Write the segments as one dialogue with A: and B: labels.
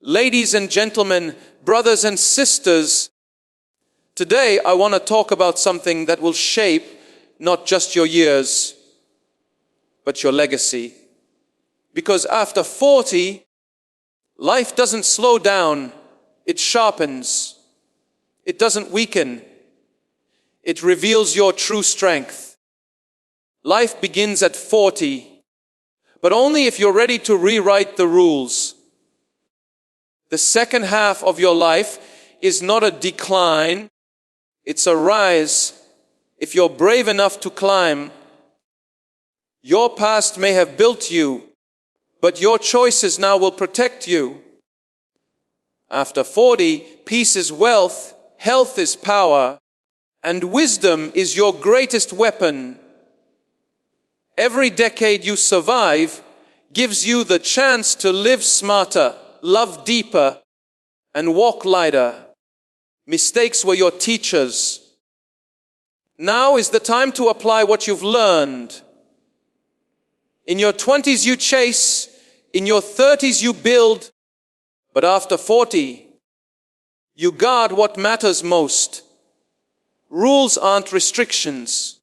A: Ladies and gentlemen, brothers and sisters, today I want to talk about something that will shape not just your years, but your legacy. Because after 40, life doesn't slow down, it sharpens. It doesn't weaken. It reveals your true strength. Life begins at 40, but only if you're ready to rewrite the rules. The second half of your life is not a decline, it's a rise. If you're brave enough to climb, your past may have built you, but your choices now will protect you. After 40, peace is wealth, health is power, and wisdom is your greatest weapon. Every decade you survive gives you the chance to live smarter, love deeper, and walk lighter. Mistakes were your teachers. Now is the time to apply what you've learned. In your 20s you chase, in your 30s you build, but after 40, you guard what matters most. Rules aren't restrictions.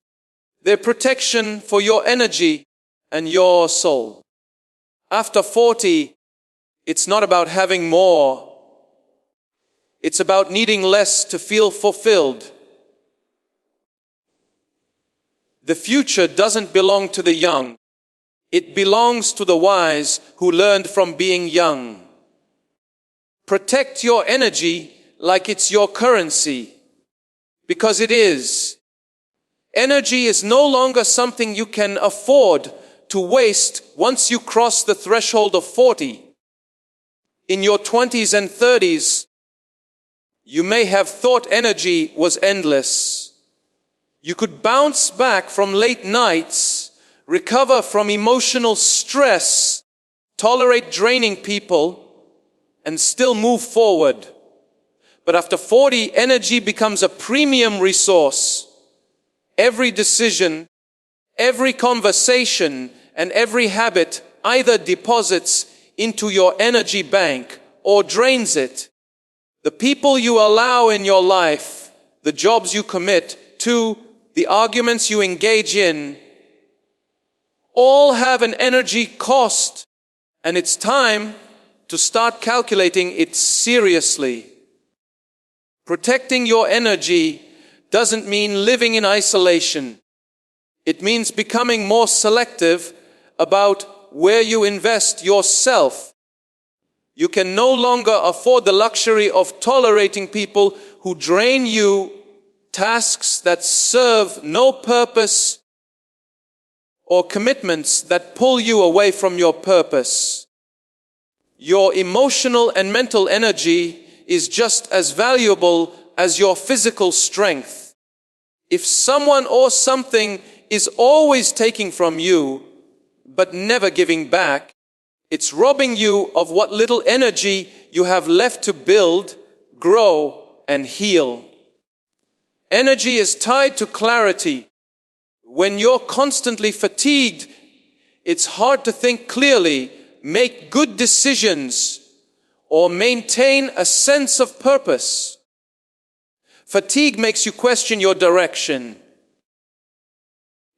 A: They're protection for your energy and your soul. After 40, it's not about having more. It's about needing less to feel fulfilled. The future doesn't belong to the young. It belongs to the wise who learned from being young. Protect your energy like it's your currency, because it is. Energy is no longer something you can afford to waste once you cross the threshold of 40. In your 20s and 30s, you may have thought energy was endless. You could bounce back from late nights, recover from emotional stress, tolerate draining people, and still move forward. But after 40, energy becomes a premium resource. Every decision, every conversation, and every habit either deposits into your energy bank or drains it. The people you allow in your life, the jobs you commit to, the arguments you engage in, all have an energy cost, and it's time to start calculating it seriously. Protecting your energy doesn't mean living in isolation. It means becoming more selective about where you invest yourself. You can no longer afford the luxury of tolerating people who drain you, tasks that serve no purpose, or commitments that pull you away from your purpose. Your emotional and mental energy is just as valuable as your physical strength. If someone or something is always taking from you, but never giving back, it's robbing you of what little energy you have left to build, grow, and heal. Energy is tied to clarity. When you're constantly fatigued, it's hard to think clearly, make good decisions, or maintain a sense of purpose. Fatigue makes you question your direction.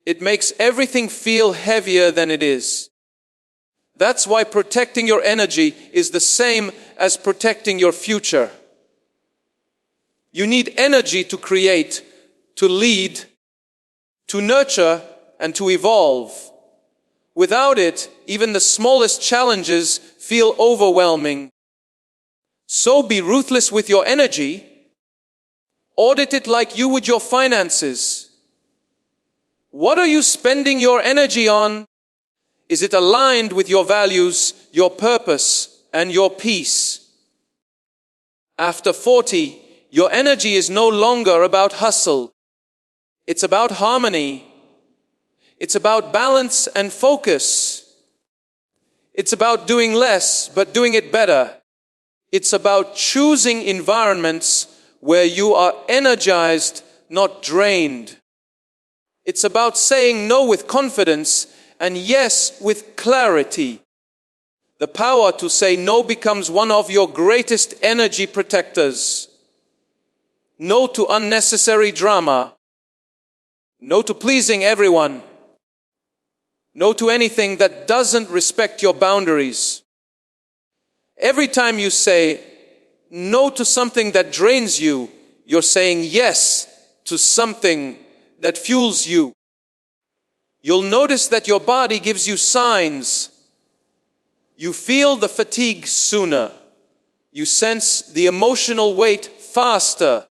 A: It makes everything feel heavier than it is. That's why protecting your energy is the same as protecting your future. You need energy to create, to lead, to nurture, and to evolve. Without it, even the smallest challenges feel overwhelming. So be ruthless with your energy. Audit it like you would your finances. What are you spending your energy on? Is it aligned with your values, your purpose, and your peace? After 40, your energy is no longer about hustle. It's about harmony. It's about balance and focus. It's about doing less, but doing it better. It's about choosing environments where you are energized, not drained. It's about saying no with confidence and yes with clarity. The power to say no becomes one of your greatest energy protectors. No to unnecessary drama. No to pleasing everyone. No to anything that doesn't respect your boundaries. Every time you say no to something that drains you, you're saying yes to something that fuels you. You'll notice that your body gives you signs. You feel the fatigue sooner. You sense the emotional weight faster.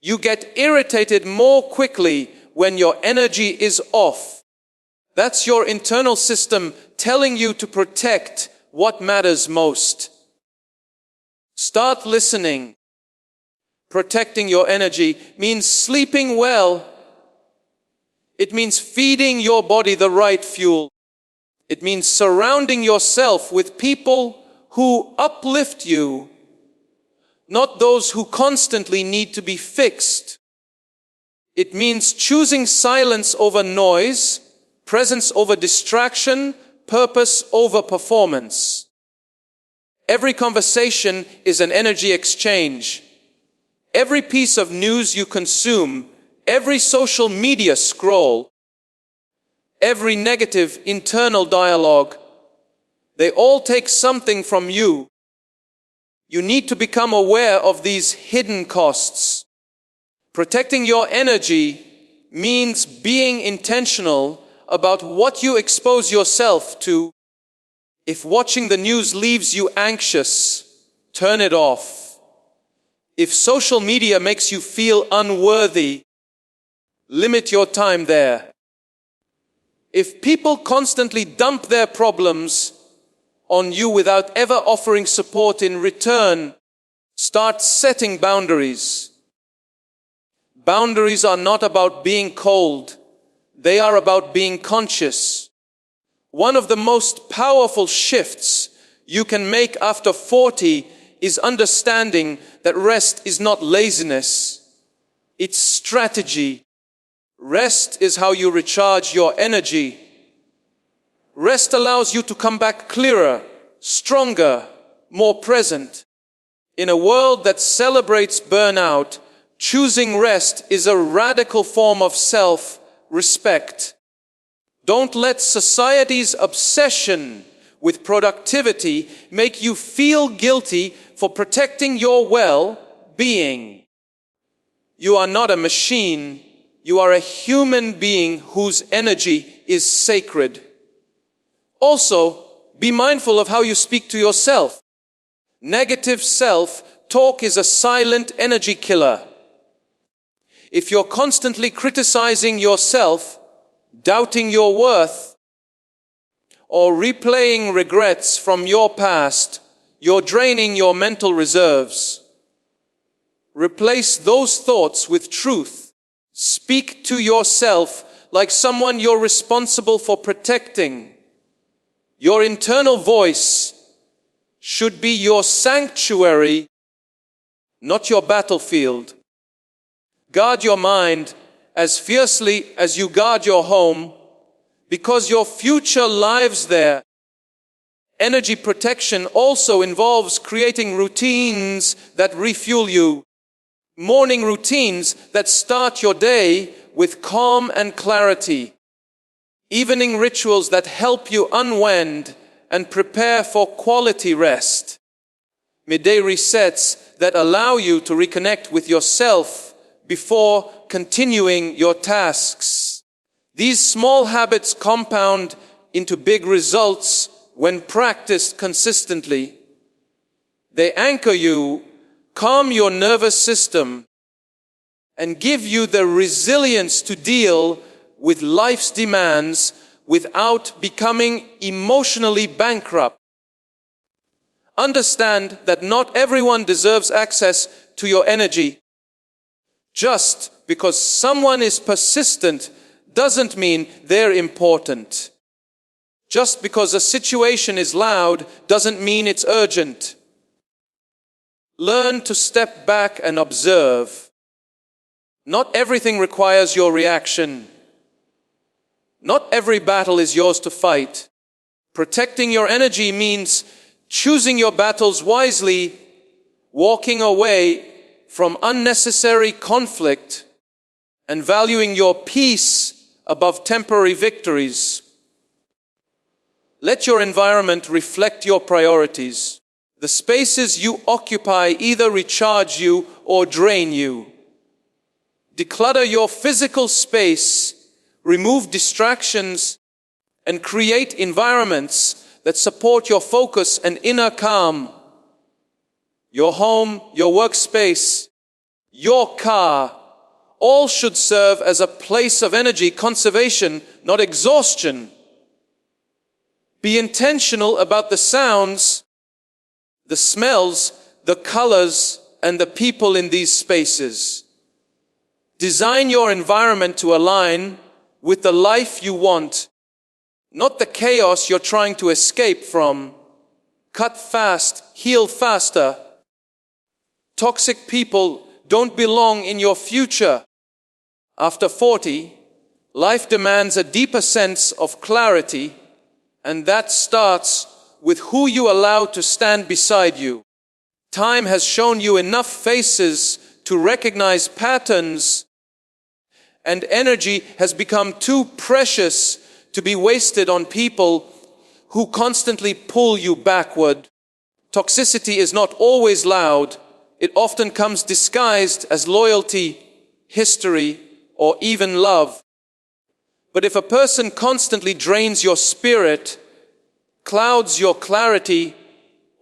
A: You get irritated more quickly when your energy is off. That's your internal system telling you to protect what matters most. Start listening. Protecting your energy means sleeping well. It means feeding your body the right fuel. It means surrounding yourself with people who uplift you, not those who constantly need to be fixed. It means choosing silence over noise, presence over distraction, purpose over performance. Every conversation is an energy exchange. Every piece of news you consume, every social media scroll, every negative internal dialogue, they all take something from you. You need to become aware of these hidden costs. Protecting your energy means being intentional about what you expose yourself to. If watching the news leaves you anxious, turn it off. If social media makes you feel unworthy, limit your time there. If people constantly dump their problems on you without ever offering support in return, start setting boundaries. Boundaries are not about being cold. They are about being conscious. One of the most powerful shifts you can make after 40 is understanding that rest is not laziness. It's strategy. Rest is how you recharge your energy. Rest allows you to come back clearer, stronger, more present. In a world that celebrates burnout, choosing rest is a radical form of self-respect. Don't let society's obsession with productivity make you feel guilty for protecting your well-being. You are not a machine. You are a human being whose energy is sacred. Also, be mindful of how you speak to yourself. Negative self-talk is a silent energy killer. If you're constantly criticizing yourself, doubting your worth, or replaying regrets from your past, you're draining your mental reserves. Replace those thoughts with truth. Speak to yourself like someone you're responsible for protecting. Your internal voice should be your sanctuary, not your battlefield. Guard your mind as fiercely as you guard your home, because your future lives there. Energy protection also involves creating routines that refuel you. Morning routines that start your day with calm and clarity. Evening rituals that help you unwind and prepare for quality rest. Midday resets that allow you to reconnect with yourself before continuing your tasks. These small habits compound into big results when practiced consistently. They anchor you, calm your nervous system, and give you the resilience to deal with life's demands without becoming emotionally bankrupt. Understand that not everyone deserves access to your energy. Just because someone is persistent doesn't mean they're important. Just because a situation is loud doesn't mean it's urgent. Learn to step back and observe. Not everything requires your reaction. Not every battle is yours to fight. Protecting your energy means choosing your battles wisely, walking away from unnecessary conflict, and valuing your peace above temporary victories. Let your environment reflect your priorities. The spaces you occupy either recharge you or drain you. Declutter your physical space, remove distractions, and create environments that support your focus and inner calm. Your home, your workspace, your car, all should serve as a place of energy conservation, not exhaustion. Be intentional about the sounds, the smells, the colors, and the people in these spaces. Design your environment to align with the life you want, not the chaos you're trying to escape from. Cut fast, heal faster. Toxic people don't belong in your future. After 40, life demands a deeper sense of clarity, and that starts with who you allow to stand beside you. Time has shown you enough faces to recognize patterns, and energy has become too precious to be wasted on people who constantly pull you backward. Toxicity is not always loud. It often comes disguised as loyalty, history, or even love. But if a person constantly drains your spirit, clouds your clarity,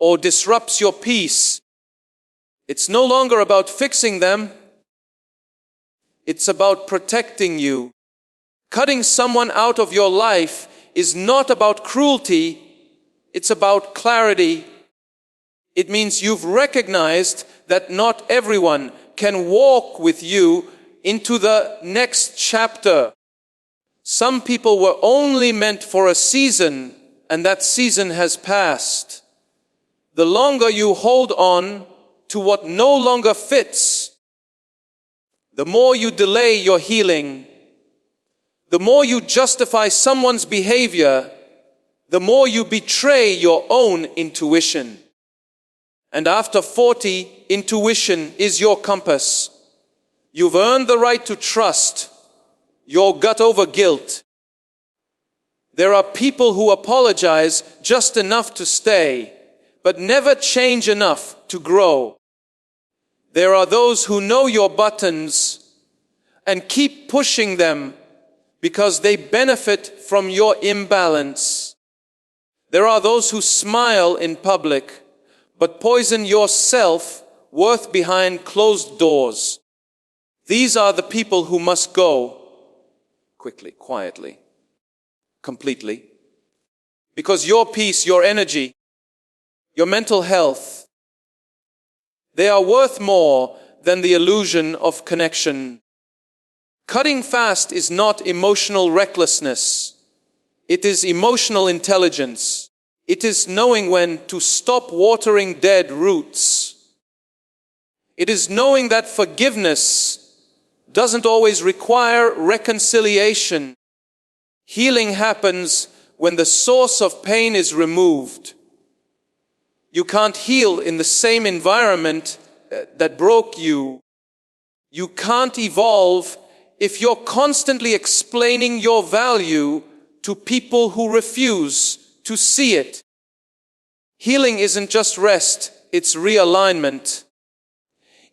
A: or disrupts your peace, it's no longer about fixing them. It's about protecting you. Cutting someone out of your life is not about cruelty, it's about clarity. It means you've recognized that not everyone can walk with you into the next chapter. Some people were only meant for a season, and that season has passed. The longer you hold on to what no longer fits, the more you delay your healing. The more you justify someone's behavior, the more you betray your own intuition. And after 40, intuition is your compass. You've earned the right to trust your gut over guilt. There are people who apologize just enough to stay, but never change enough to grow. There are those who know your buttons and keep pushing them because they benefit from your imbalance. There are those who smile in public, but poison your self-worth behind closed doors. These are the people who must go quickly, quietly, completely. Because your peace, your energy, your mental health, they are worth more than the illusion of connection. Cutting fast is not emotional recklessness. It is emotional intelligence. It is knowing when to stop watering dead roots. It is knowing that forgiveness doesn't always require reconciliation. Healing happens when the source of pain is removed. You can't heal in the same environment that broke you. You can't evolve if you're constantly explaining your value to people who refuse to see it. Healing isn't just rest, it's realignment.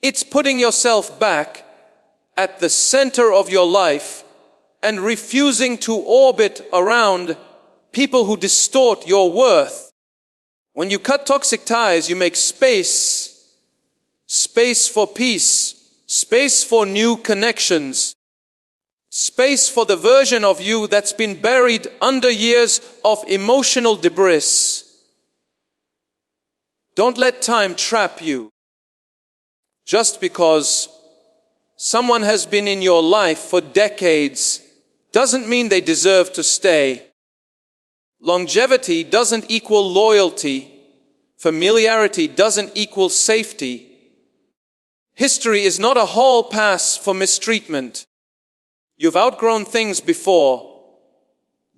A: It's putting yourself back at the center of your life and refusing to orbit around people who distort your worth. When you cut toxic ties, you make space. Space for peace. Space for new connections. Space for the version of you that's been buried under years of emotional debris. Don't let time trap you. Just because someone has been in your life for decades doesn't mean they deserve to stay. Longevity doesn't equal loyalty. Familiarity doesn't equal safety. History is not a hall pass for mistreatment. You've outgrown things before.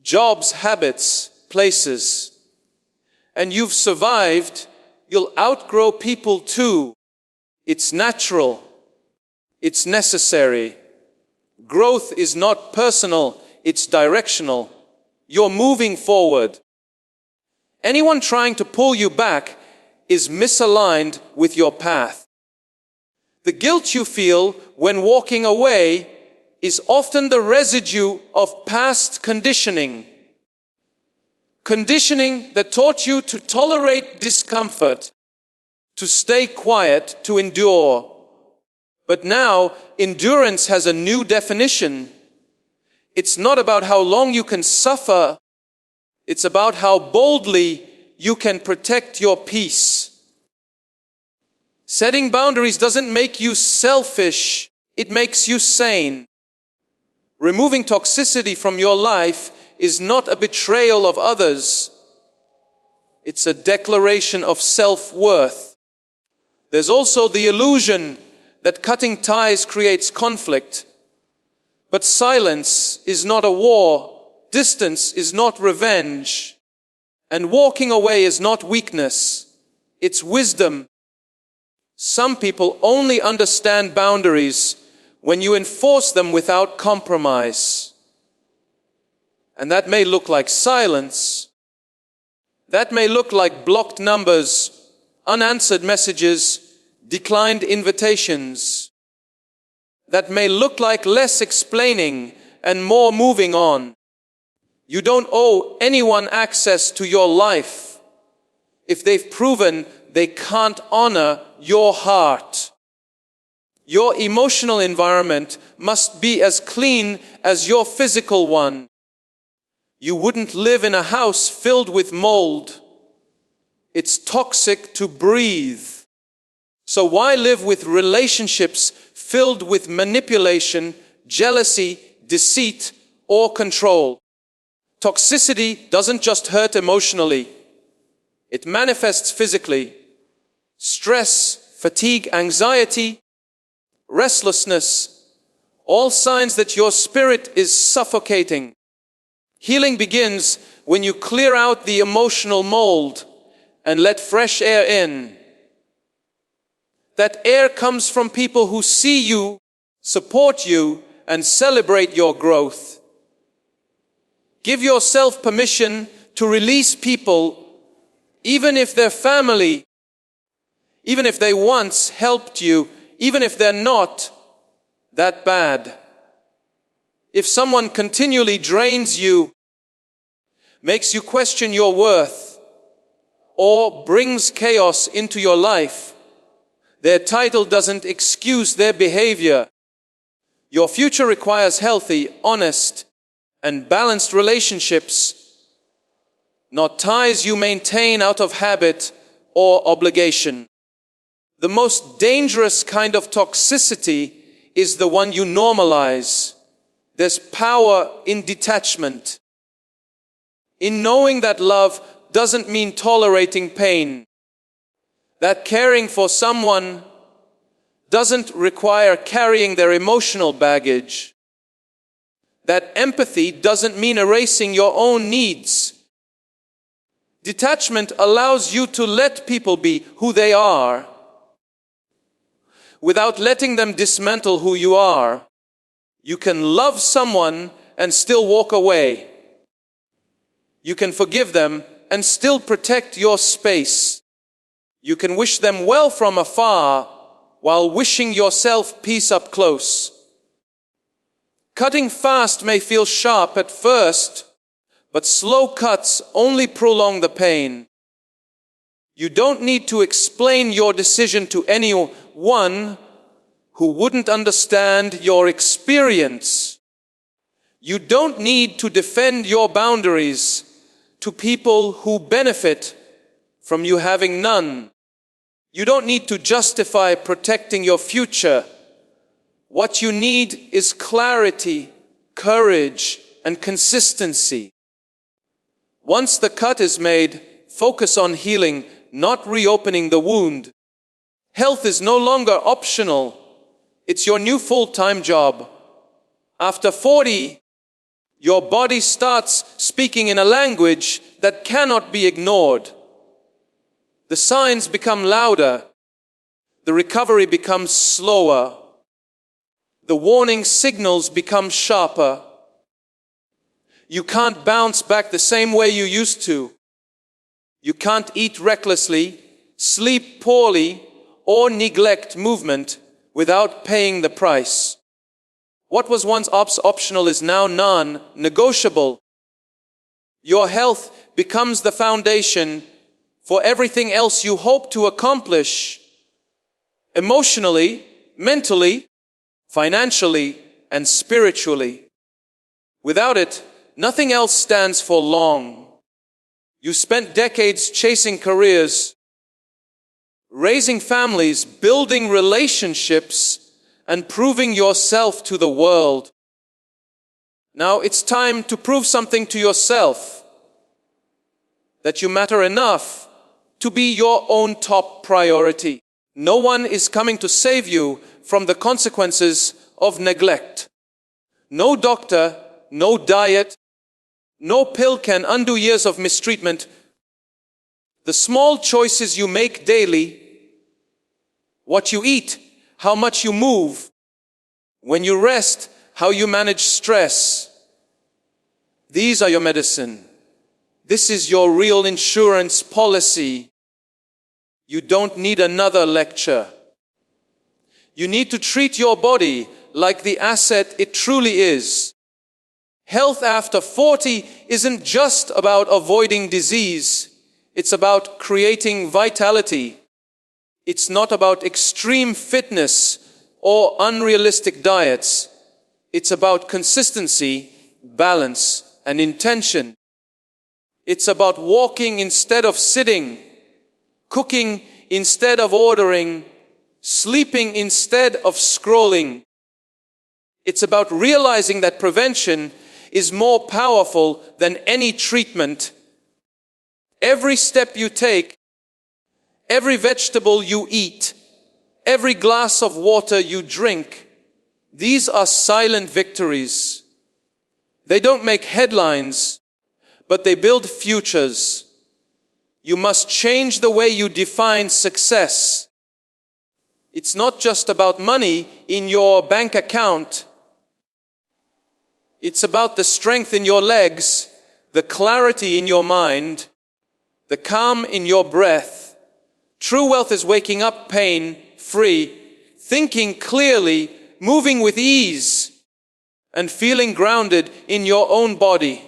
A: Jobs, habits, places. and you've survived, you'll outgrow people too. It's natural. It's necessary. Growth is not personal, it's directional. You're moving forward. Anyone trying to pull you back is misaligned with your path. The guilt you feel when walking away is often the residue of past conditioning. Conditioning that taught you to tolerate discomfort, to stay quiet, to endure. But now, endurance has a new definition. It's not about how long you can suffer. It's about how boldly you can protect your peace. Setting boundaries doesn't make you selfish. It makes you sane. Removing toxicity from your life is not a betrayal of others. It's a declaration of self-worth. There's also the illusion that cutting ties creates conflict. But silence is not a war. Distance is not revenge. And walking away is not weakness. It's wisdom. Some people only understand boundaries when you enforce them without compromise. And that may look like silence. That may look like blocked numbers, unanswered messages, declined invitations. That may look like less explaining and more moving on. You don't owe anyone access to your life if they've proven they can't honor your heart. Your emotional environment must be as clean as your physical one. You wouldn't live in a house filled with mold. It's toxic to breathe. So why live with relationships filled with manipulation, jealousy, deceit, or control? Toxicity doesn't just hurt emotionally. It manifests physically. Stress, fatigue, anxiety, restlessness, all signs that your spirit is suffocating. Healing begins when you clear out the emotional mold and let fresh air in. That air comes from people who see you, support you, and celebrate your growth. Give yourself permission to release people, even if they're family, even if they once helped you, even if they're not that bad. If someone continually drains you, makes you question your worth, or brings chaos into your life, their title doesn't excuse their behavior. Your future requires healthy, honest, and balanced relationships, not ties you maintain out of habit or obligation. The most dangerous kind of toxicity is the one you normalize. There's power in detachment. In knowing that love doesn't mean tolerating pain. That caring for someone doesn't require carrying their emotional baggage. That empathy doesn't mean erasing your own needs. Detachment allows you to let people be who they are, without letting them dismantle who you are. You can love someone and still walk away. You can forgive them and still protect your space. You can wish them well from afar while wishing yourself peace up close. Cutting fast may feel sharp at first, but slow cuts only prolong the pain. You don't need to explain your decision to anyone who wouldn't understand your experience. You don't need to defend your boundaries to people who benefit from you having none. You don't need to justify protecting your future. What you need is clarity, courage, and consistency. Once the cut is made, focus on healing, not reopening the wound. Health is no longer optional. It's your new full-time job. After 40, your body starts speaking in a language that cannot be ignored. The signs become louder. The recovery becomes slower. The warning signals become sharper. You can't bounce back the same way you used to. You can't eat recklessly, sleep poorly, or neglect movement without paying the price. What was once optional is now non-negotiable. Your health becomes the foundation for everything else you hope to accomplish, emotionally, mentally, financially, and spiritually. Without it, nothing else stands for long. You spent decades chasing careers, raising families, building relationships, and proving yourself to the world. Now it's time to prove something to yourself, that you matter enough to be your own top priority. No one is coming to save you from the consequences of neglect. No doctor, no diet, no pill can undo years of mistreatment. The small choices you make daily, what you eat, how much you move, when you rest, how you manage stress, these are your medicine. This is your real insurance policy. You don't need another lecture. You need to treat your body like the asset it truly is. Health after 40 isn't just about avoiding disease. It's about creating vitality. It's not about extreme fitness or unrealistic diets. It's about consistency, balance, and intention. It's about walking instead of sitting, cooking instead of ordering, sleeping instead of scrolling. It's about realizing that prevention is more powerful than any treatment. Every step you take, every vegetable you eat, every glass of water you drink, these are silent victories. They don't make headlines, but they build futures. You must change the way you define success. It's not just about money in your bank account. It's about the strength in your legs, the clarity in your mind, the calm in your breath. True wealth is waking up pain-free, thinking clearly, moving with ease, and feeling grounded in your own body.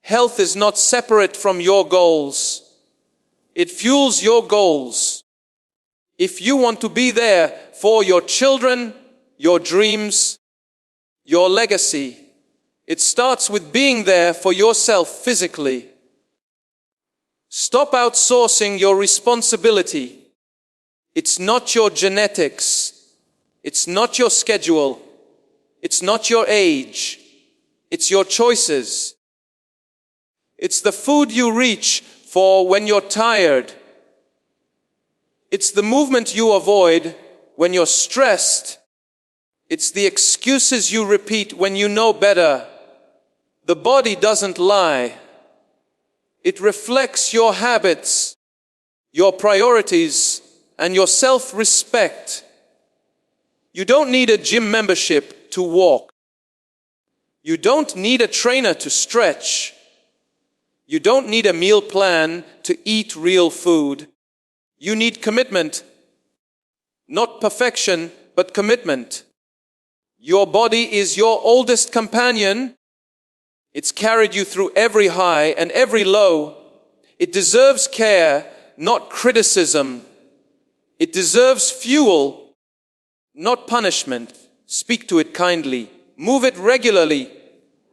A: Health is not separate from your goals. It fuels your goals. If you want to be there for your children, your dreams, your legacy, it starts with being there for yourself physically. Stop outsourcing your responsibility. It's not your genetics. It's not your schedule. It's not your age. It's your choices. It's the food you reach for when you're tired. It's the movement you avoid when you're stressed. It's the excuses you repeat when you know better. The body doesn't lie. It reflects your habits, your priorities, and your self-respect. You don't need a gym membership to walk. You don't need a trainer to stretch. You don't need a meal plan to eat real food. You need commitment. Not perfection, but commitment. Your body is your oldest companion. It's carried you through every high and every low. It deserves care, not criticism. It deserves fuel, not punishment. Speak to it kindly. Move it regularly.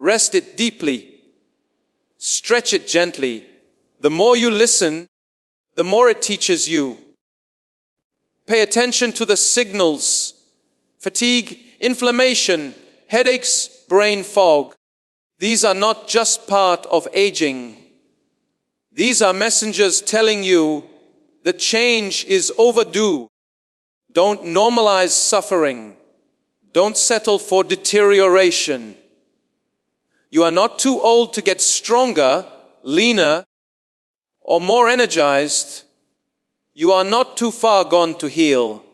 A: Rest it deeply. Stretch it gently. The more you listen, the more it teaches you. Pay attention to the signals. Fatigue, inflammation, headaches, brain fog. These are not just part of aging. These are messengers telling you that change is overdue. Don't normalize suffering. Don't settle for deterioration. You are not too old to get stronger, leaner, or more energized. you are not too far gone to heal.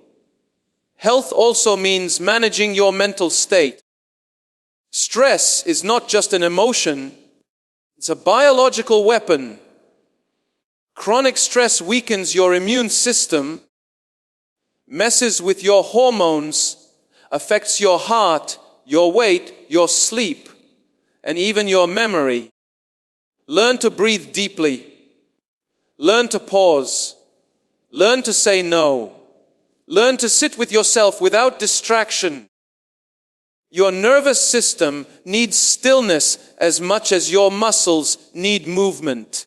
A: Health also means managing your mental state. Stress is not just an emotion, it's a biological weapon. Chronic stress weakens your immune system, messes with your hormones, affects your heart, your weight, your sleep, and even your memory. Learn to breathe deeply. Learn to pause. Learn to say no. Learn to sit with yourself without distraction. Your nervous system needs stillness as much as your muscles need movement.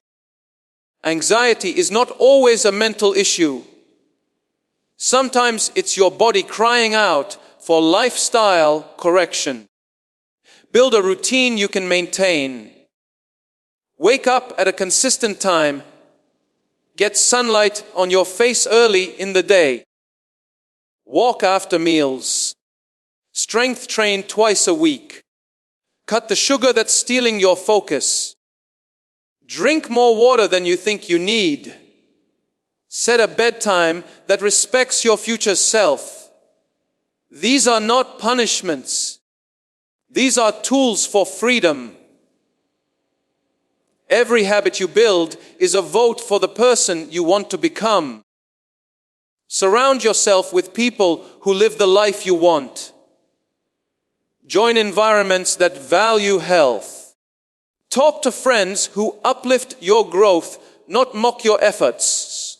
A: Anxiety is not always a mental issue. Sometimes it's your body crying out for lifestyle correction. Build a routine you can maintain. Wake up at a consistent time. Get sunlight on your face early in the day. Walk after meals. Strength train twice a week. Cut the sugar that's stealing your focus. Drink more water than you think you need. Set a bedtime that respects your future self. These are not punishments. These are tools for freedom. Every habit you build is a vote for the person you want to become. Surround yourself with people who live the life you want. Join environments that value health. Talk to friends who uplift your growth, not mock your efforts.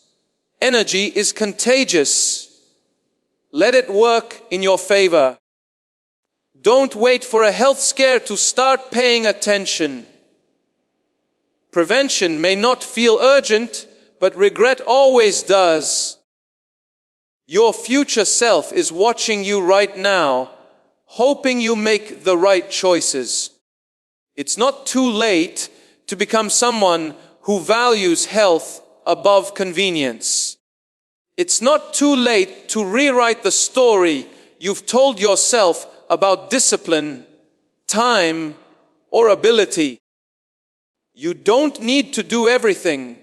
A: Energy is contagious. Let it work in your favor. Don't wait for a health scare to start paying attention. Prevention may not feel urgent, but regret always does. Your future self is watching you right now, hoping you make the right choices. It's not too late to become someone who values health above convenience. It's not too late to rewrite the story you've told yourself about discipline, time, or ability. You don't need to do everything.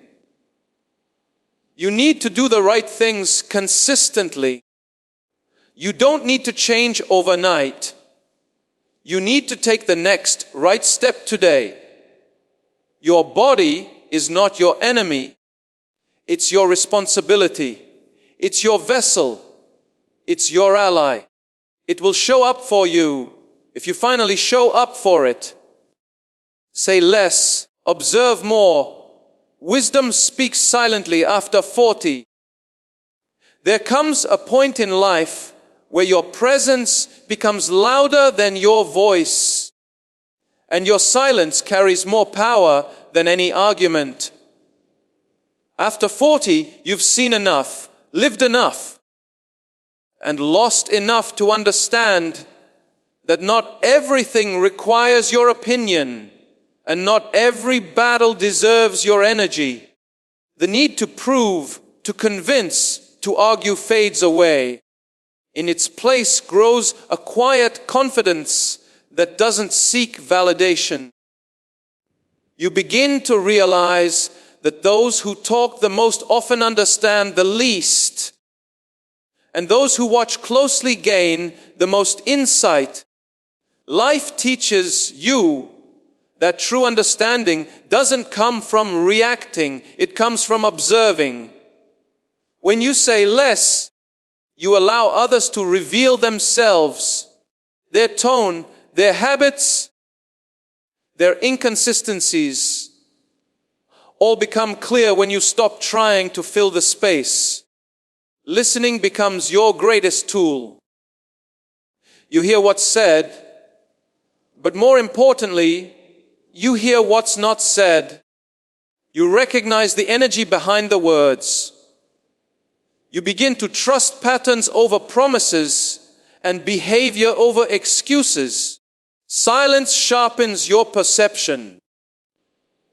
A: You need to do the right things consistently. You don't need to change overnight. You need to take the next right step today. Your body is not your enemy. It's your responsibility. It's your vessel. It's your ally. It will show up for you if you finally show up for it. Say less, observe more. Wisdom speaks silently after 40. There comes a point in life where your presence becomes louder than your voice, and your silence carries more power than any argument. After 40, you've seen enough, lived enough, and lost enough to understand that not everything requires your opinion, and not every battle deserves your energy. The need to prove, to convince, to argue fades away. In its place grows a quiet confidence that doesn't seek validation. You begin to realize that those who talk the most often understand the least, and those who watch closely gain the most insight. Life teaches you that true understanding doesn't come from reacting, it comes from observing. When you say less, you allow others to reveal themselves, their tone, their habits, their inconsistencies. All become clear when you stop trying to fill the space. Listening becomes your greatest tool. You hear what's said, but more importantly, you hear what's not said. You recognize the energy behind the words. You begin to trust patterns over promises and behavior over excuses. Silence sharpens your perception.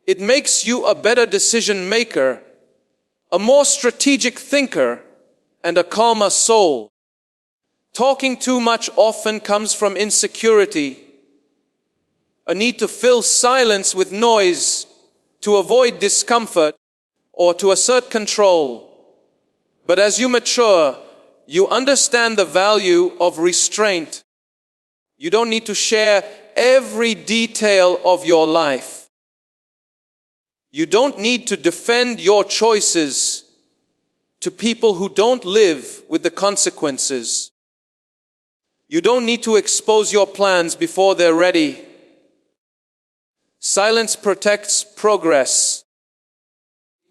A: It makes you a better decision maker, a more strategic thinker, and a calmer soul. Talking too much often comes from insecurity, a need to fill silence with noise, to avoid discomfort, or to assert control. But as you mature, you understand the value of restraint. You don't need to share every detail of your life. You don't need to defend your choices to people who don't live with the consequences. You don't need to expose your plans before they're ready. Silence protects progress.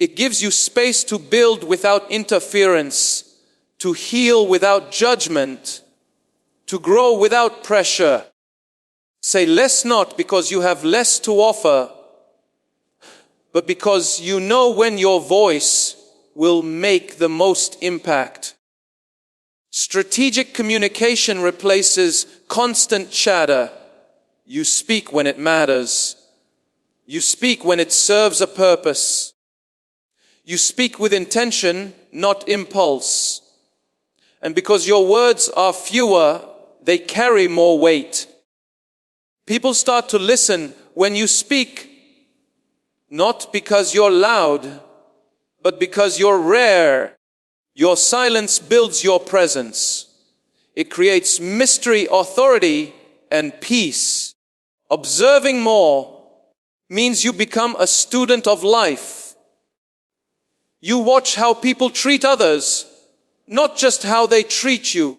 A: It gives you space to build without interference, to heal without judgment, to grow without pressure. Say less not because you have less to offer, but because you know when your voice will make the most impact. Strategic communication replaces constant chatter. You speak when it matters. You speak when it serves a purpose. You speak with intention, not impulse. And because your words are fewer, they carry more weight. People start to listen when you speak, not because you're loud, but because you're rare. Your silence builds your presence. It creates mystery, authority, and peace. Observing more means you become a student of life. You watch how people treat others, not just how they treat you.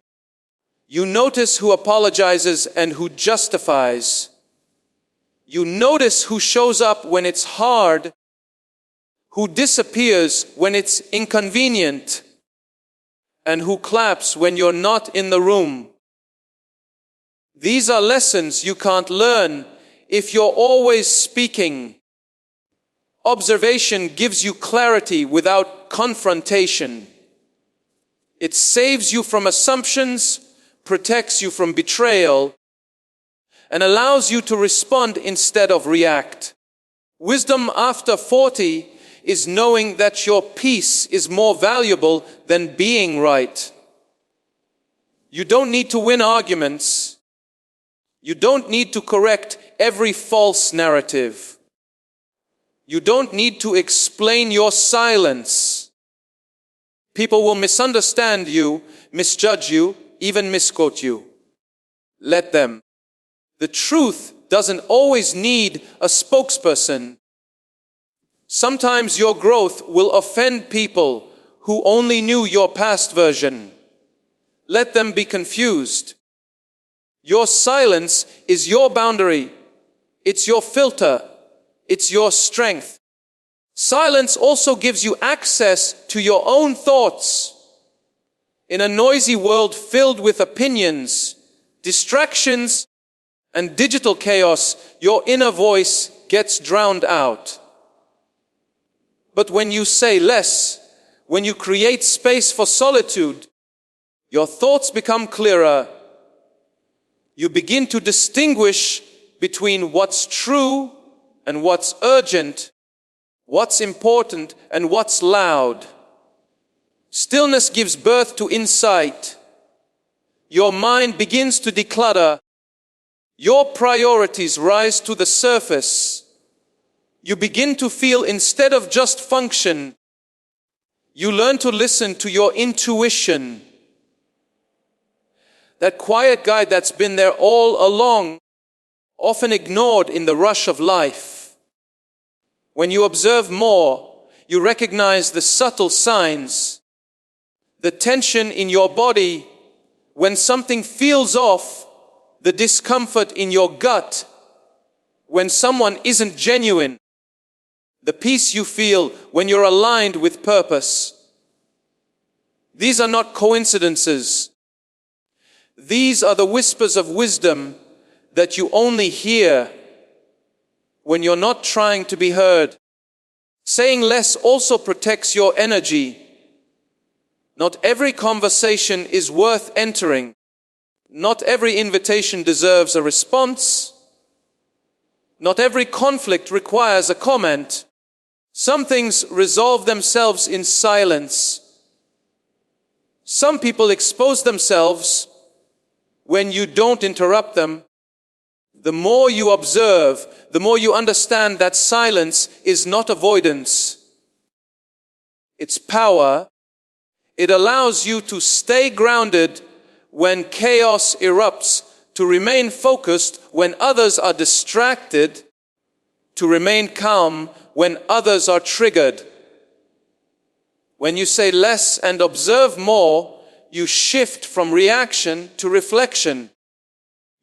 A: You notice who apologizes and who justifies. You notice who shows up when it's hard, who disappears when it's inconvenient, and who claps when you're not in the room. These are lessons you can't learn if you're always speaking. Observation gives you clarity without confrontation. It saves you from assumptions, protects you from betrayal, and allows you to respond instead of react. Wisdom after 40 is knowing that your peace is more valuable than being right. You don't need to win arguments. You don't need to correct every false narrative. You don't need to explain your silence. People will misunderstand you, misjudge you, even misquote you. Let them. The truth doesn't always need a spokesperson. Sometimes your growth will offend people who only knew your past version. Let them be confused. Your silence is your boundary. It's your filter. It's your strength. Silence also gives you access to your own thoughts. In a noisy world filled with opinions, distractions, and digital chaos, your inner voice gets drowned out. But when you say less, when you create space for solitude, your thoughts become clearer. You begin to distinguish between what's true and what's urgent, what's important and what's loud. Stillness gives birth to insight. Your mind begins to declutter. Your priorities rise to the surface. You begin to feel instead of just function. You learn to listen to your intuition. That quiet guide that's been there all along, often ignored in the rush of life. When you observe more, you recognize the subtle signs, the tension in your body when something feels off, the discomfort in your gut when someone isn't genuine, the peace you feel when you're aligned with purpose. These are not coincidences. These are the whispers of wisdom that you only hear when you're not trying to be heard. Saying less also protects your energy. Not every conversation is worth entering. Not every invitation deserves a response. Not every conflict requires a comment. Some things resolve themselves in silence. Some people expose themselves when you don't interrupt them. The more you observe, the more you understand that silence is not avoidance. It's power. It allows you to stay grounded when chaos erupts, to remain focused when others are distracted, to remain calm when others are triggered. When you say less and observe more, you shift from reaction to reflection.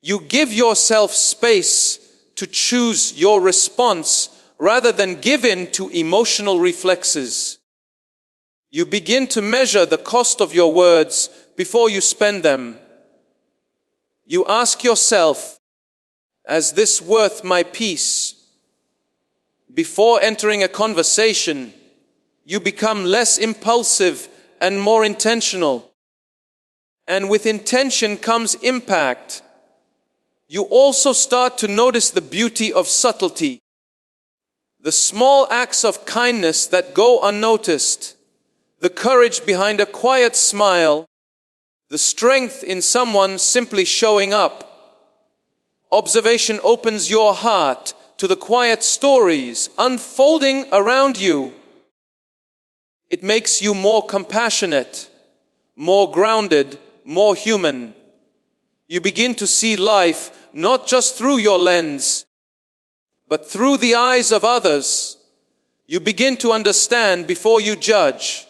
A: You give yourself space to choose your response rather than give in to emotional reflexes. You begin to measure the cost of your words before you spend them. You ask yourself, is this worth my peace? Before entering a conversation, you become less impulsive and more intentional. And with intention comes impact. You also start to notice the beauty of subtlety, the small acts of kindness that go unnoticed, the courage behind a quiet smile, the strength in someone simply showing up. Observation opens your heart to the quiet stories unfolding around you. It makes you more compassionate, more grounded, more human. You begin to see life not just through your lens, but through the eyes of others. You begin to understand before you judge.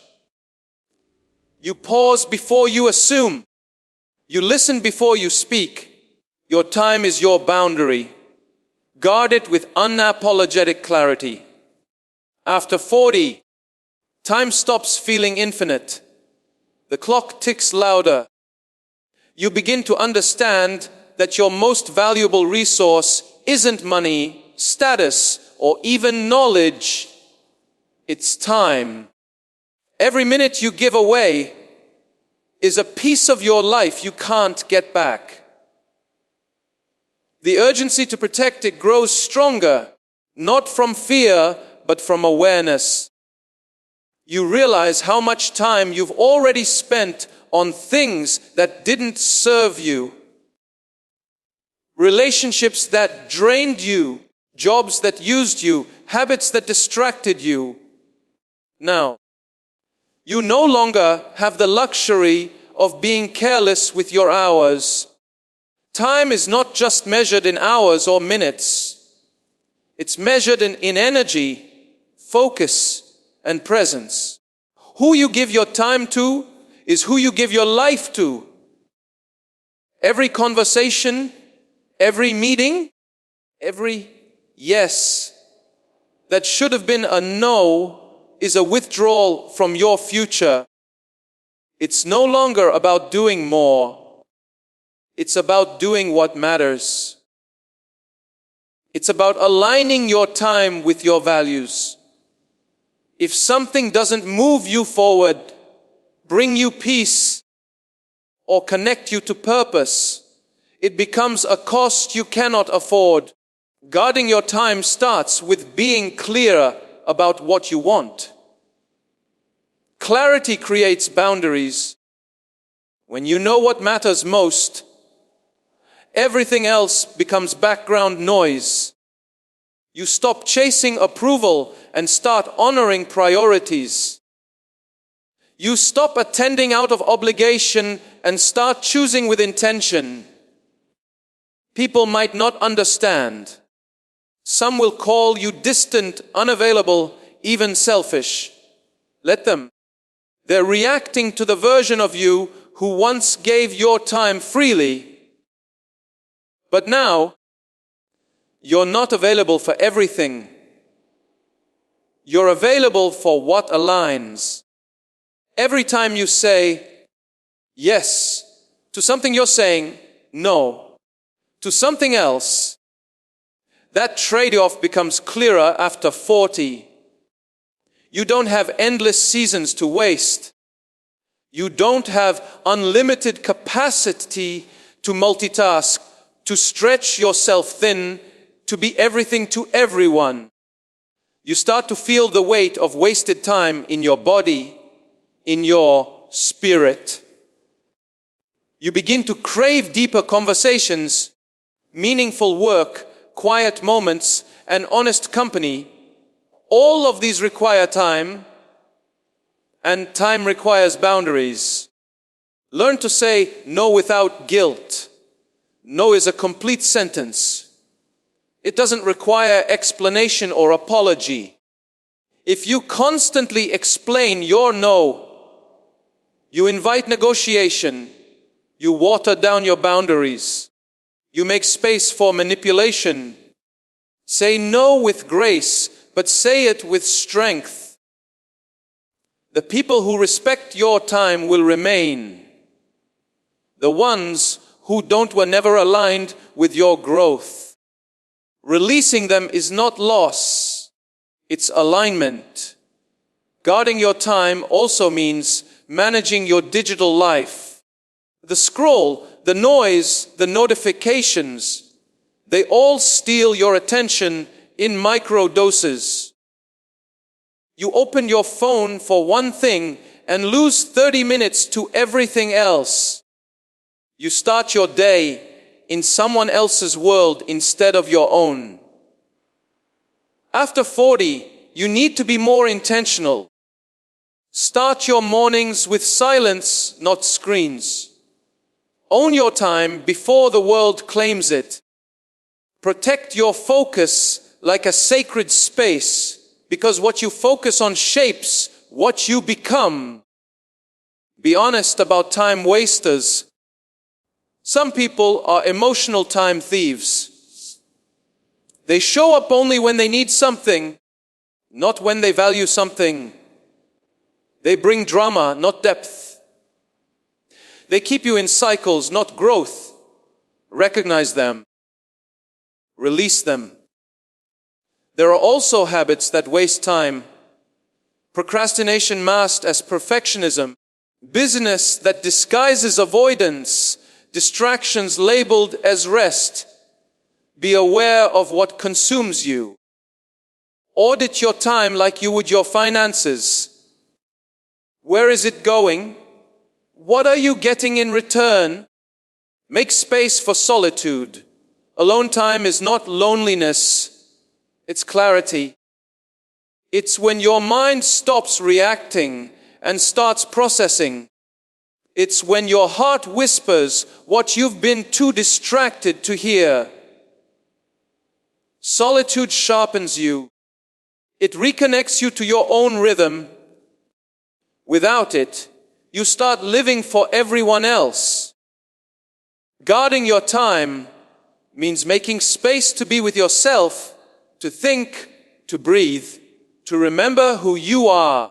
A: You pause before you assume. You listen before you speak. Your time is your boundary. Guard it with unapologetic clarity. After 40, time stops feeling infinite. The clock ticks louder. You begin to understand that your most valuable resource isn't money, status, or even knowledge. It's time. Every minute you give away is a piece of your life you can't get back. The urgency to protect it grows stronger, not from fear, but from awareness. You realize how much time you've already spent on things that didn't serve you. Relationships that drained you, jobs that used you, habits that distracted you. Now, you no longer have the luxury of being careless with your hours. Time is not just measured in hours or minutes. It's measured in energy, focus, and presence. Who you give your time to is who you give your life to. Every conversation, every meeting, every yes that should have been a no is a withdrawal from your future. It's no longer about doing more. It's about doing what matters. It's about aligning your time with your values. If something doesn't move you forward, bring you peace, or connect you to purpose, it becomes a cost you cannot afford. Guarding your time starts with being clear about what you want. Clarity creates boundaries. When you know what matters most, everything else becomes background noise. You stop chasing approval and start honoring priorities. You stop attending out of obligation and start choosing with intention. People might not understand. Some will call you distant, unavailable, even selfish. Let them. They're reacting to the version of you who once gave your time freely. But now, you're not available for everything. You're available for what aligns. Every time you say yes to something, you're saying no to something else. That trade-off becomes clearer after 40. You don't have endless seasons to waste. You don't have unlimited capacity to multitask, to stretch yourself thin, to be everything to everyone. You start to feel the weight of wasted time in your body, in your spirit. You begin to crave deeper conversations, meaningful work, quiet moments, and honest company. All of these require time, And time requires boundaries. Learn to say no without guilt. No is a complete sentence. It doesn't require explanation or apology. If you constantly explain your no, you invite negotiation, you water down your boundaries, you make space for manipulation. Say no with grace, but say it with strength. The people who respect your time will remain. The ones who don't were never aligned with your growth. Releasing them is not loss, it's alignment. Guarding your time also means managing your digital life. The scroll, the noise, the notifications, they all steal your attention in micro doses. You open your phone for one thing and lose 30 minutes to everything else. You start your day in someone else's world instead of your own. After 40, you need to be more intentional. Start your mornings with silence, not screens. Own your time before the world claims it. Protect your focus like a sacred space, because what you focus on shapes what you become. Be honest about time wasters. Some people are emotional time thieves. They show up only when they need something, not when they value something. They bring drama, not depth. They keep you in cycles, not growth. Recognize them. Release them. There are also habits that waste time. Procrastination masked as perfectionism. Busyness that disguises avoidance. Distractions labeled as rest. Be aware of what consumes you. Audit your time like you would your finances. Where is it going? What are you getting in return? Make space for solitude. Alone time is not loneliness, it's clarity. It's when your mind stops reacting and starts processing. It's when your heart whispers what you've been too distracted to hear. Solitude sharpens you. It reconnects you to your own rhythm. Without it, you start living for everyone else. Guarding your time means making space to be with yourself, to think, to breathe, to remember who you are.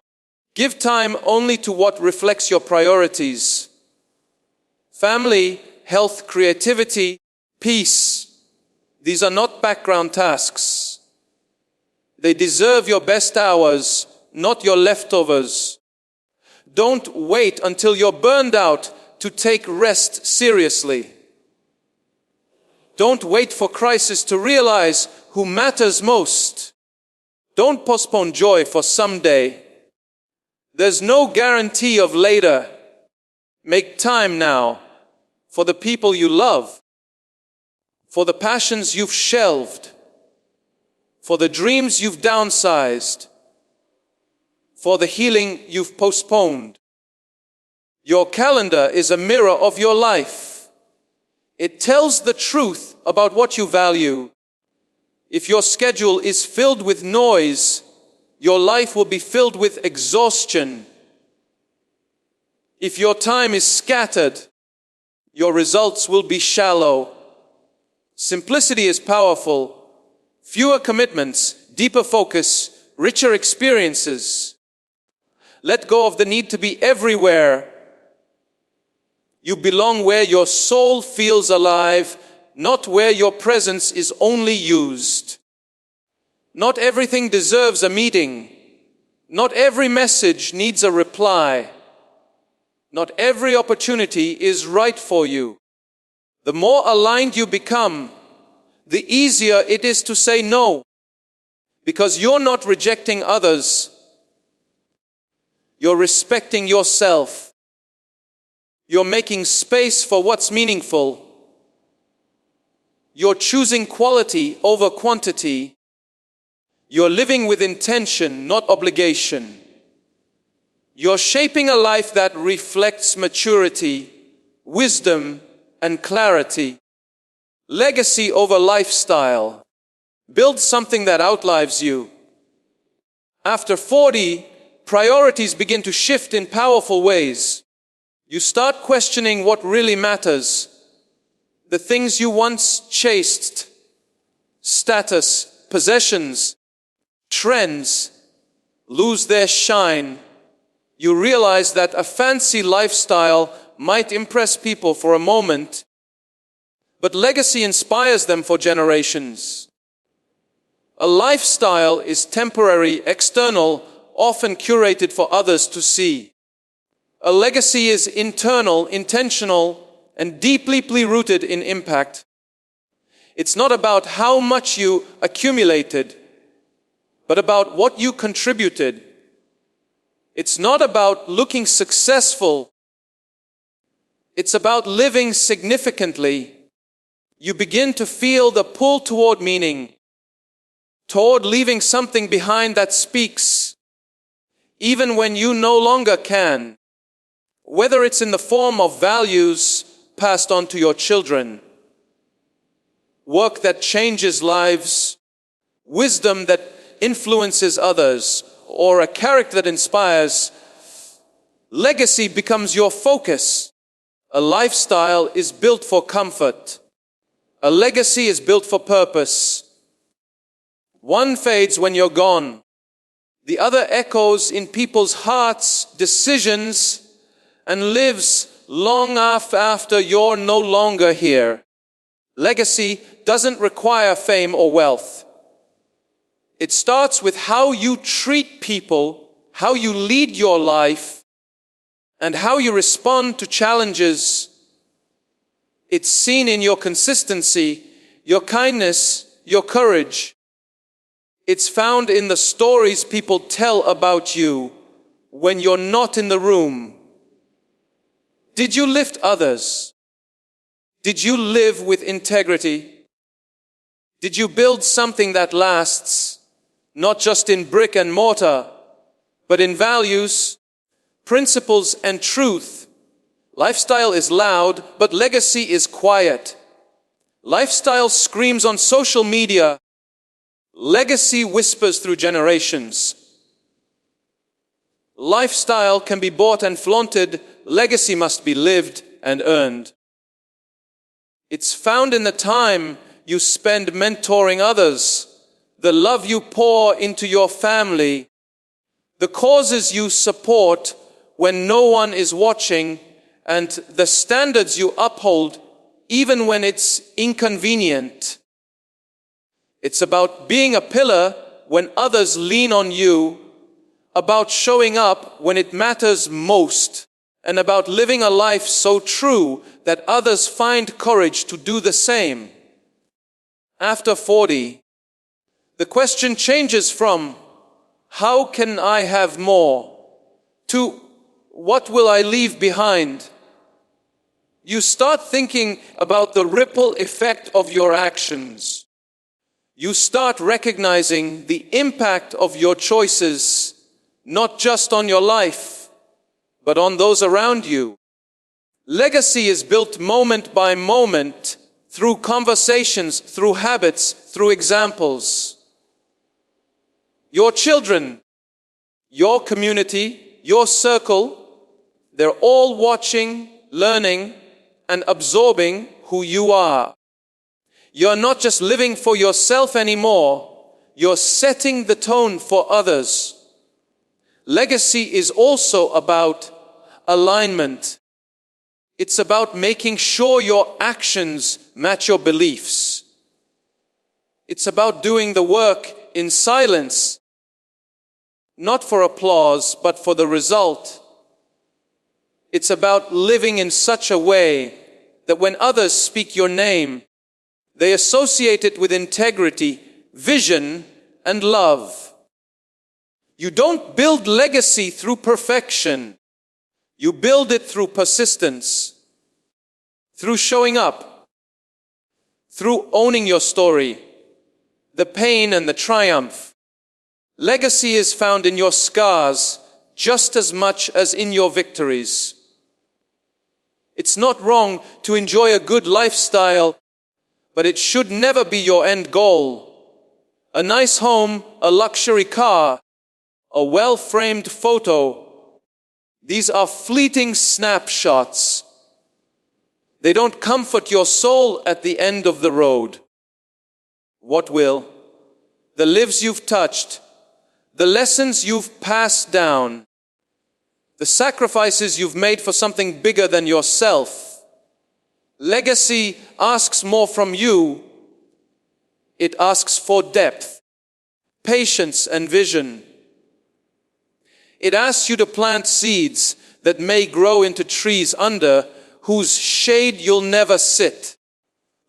A: Give time only to what reflects your priorities. Family, health, creativity, peace. These are not background tasks. They deserve your best hours, not your leftovers. Don't wait until you're burned out to take rest seriously. Don't wait for crisis to realize who matters most. Don't postpone joy for someday. There's no guarantee of later. Make time now for the people you love, for the passions you've shelved, for the dreams you've downsized, for the healing you've postponed. Your calendar is a mirror of your life. It tells the truth about what you value. If your schedule is filled with noise, your life will be filled with exhaustion. If your time is scattered, your results will be shallow. Simplicity is powerful. Fewer commitments, deeper focus, richer experiences. Let go of the need to be everywhere. You belong where your soul feels alive, not where your presence is only used. Not everything deserves a meeting. Not every message needs a reply. Not every opportunity is right for you. The more aligned you become, the easier it is to say no. Because you're not rejecting others. You're respecting yourself. You're making space for what's meaningful. You're choosing quality over quantity. You're living with intention, not obligation. You're shaping a life that reflects maturity, wisdom, and clarity. Legacy over lifestyle. Build something that outlives you. After 40, priorities begin to shift in powerful ways. You start questioning what really matters. The things you once chased, status, possessions, trends, lose their shine. You realize that a fancy lifestyle might impress people for a moment, but legacy inspires them for generations. A lifestyle is temporary, external, often curated for others to see. A legacy is internal, intentional, and deeply rooted in impact. It's not about how much you accumulated, but about what you contributed. It's not about looking successful. It's about living significantly. You begin to feel the pull toward meaning, toward leaving something behind that speaks, even when you no longer can. Whether it's in the form of values passed on to your children, work that changes lives, wisdom that influences others, or a character that inspires, legacy becomes your focus. A lifestyle is built for comfort. A legacy is built for purpose. One fades when you're gone. The other echoes in people's hearts, decisions, and lives long after you're no longer here. Legacy doesn't require fame or wealth. It starts with how you treat people, how you lead your life, and how you respond to challenges. It's seen in your consistency, your kindness, your courage. It's found in the stories people tell about you when you're not in the room. Did you lift others? Did you live with integrity? Did you build something that lasts, not just in brick and mortar, but in values, principles, and truth? Lifestyle is loud, but legacy is quiet. Lifestyle screams on social media. Legacy whispers through generations. Lifestyle can be bought and flaunted. Legacy must be lived and earned. It's found in the time you spend mentoring others, the love you pour into your family, the causes you support when no one is watching, and the standards you uphold even when it's inconvenient. It's about being a pillar when others lean on you, about showing up when it matters most, and about living a life so true that others find courage to do the same. After 40, the question changes from, how can I have more, to what will I leave behind? You start thinking about the ripple effect of your actions. You start recognizing the impact of your choices, not just on your life, but on those around you. Legacy is built moment by moment, through conversations, through habits, through examples. Your children, your community, your circle, they're all watching, learning, and absorbing who you are. You're not just living for yourself anymore, you're setting the tone for others. Legacy is also about alignment. It's about making sure your actions match your beliefs. It's about doing the work in silence, not for applause, but for the result. It's about living in such a way that when others speak your name, they associate it with integrity, vision, and love. You don't build legacy through perfection. You build it through persistence, through showing up, through owning your story, the pain and the triumph. Legacy is found in your scars, just as much as in your victories. It's not wrong to enjoy a good lifestyle, but it should never be your end goal. A nice home, a luxury car, a well-framed photo, these are fleeting snapshots. They don't comfort your soul at the end of the road. What will? The lives you've touched, the lessons you've passed down, the sacrifices you've made for something bigger than yourself. Legacy asks more from you. It asks for depth, patience, and vision. It asks you to plant seeds that may grow into trees under whose shade you'll never sit.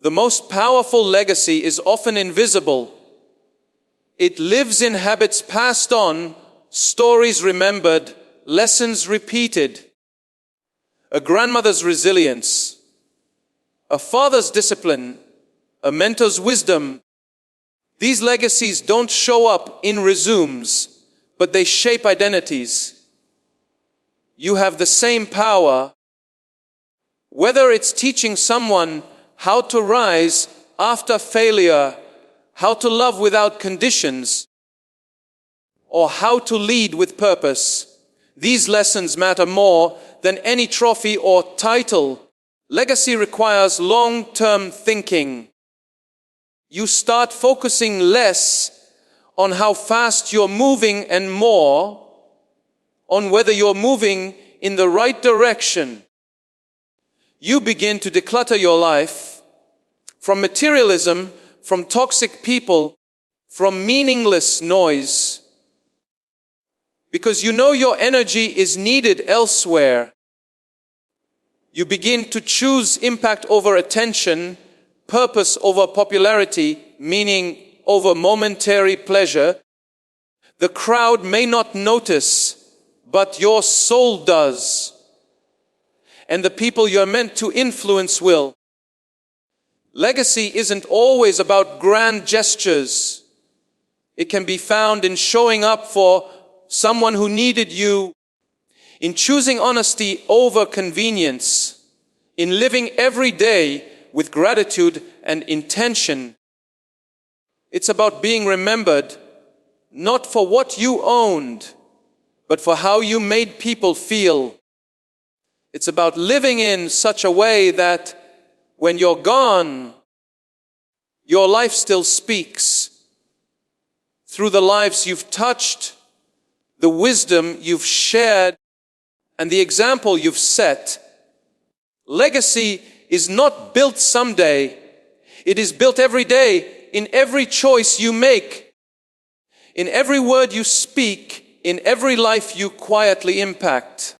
A: The most powerful legacy is often invisible. It lives in habits passed on, stories remembered, lessons repeated. A grandmother's resilience, a father's discipline, a mentor's wisdom. These legacies don't show up in resumes, but they shape identities. You have the same power. Whether it's teaching someone how to rise after failure, how to love without conditions, or how to lead with purpose, these lessons matter more than any trophy or title. Legacy requires long-term thinking. You start focusing less on how fast you're moving and more on whether you're moving in the right direction. You begin to declutter your life from materialism, from toxic people, from meaningless noise, because you know your energy is needed elsewhere. You begin to choose impact over attention, purpose over popularity, meaning over momentary pleasure. The crowd may not notice, but your soul does. And the people you're meant to influence will. Legacy isn't always about grand gestures. It can be found in showing up for someone who needed you, in choosing honesty over convenience, in living every day with gratitude and intention. It's about being remembered, not for what you owned, but for how you made people feel. It's about living in such a way that when you're gone, your life still speaks. Through the lives you've touched, the wisdom you've shared, and the example you've set. Legacy is not built someday. It is built every day, in every choice you make, in every word you speak, in every life you quietly impact.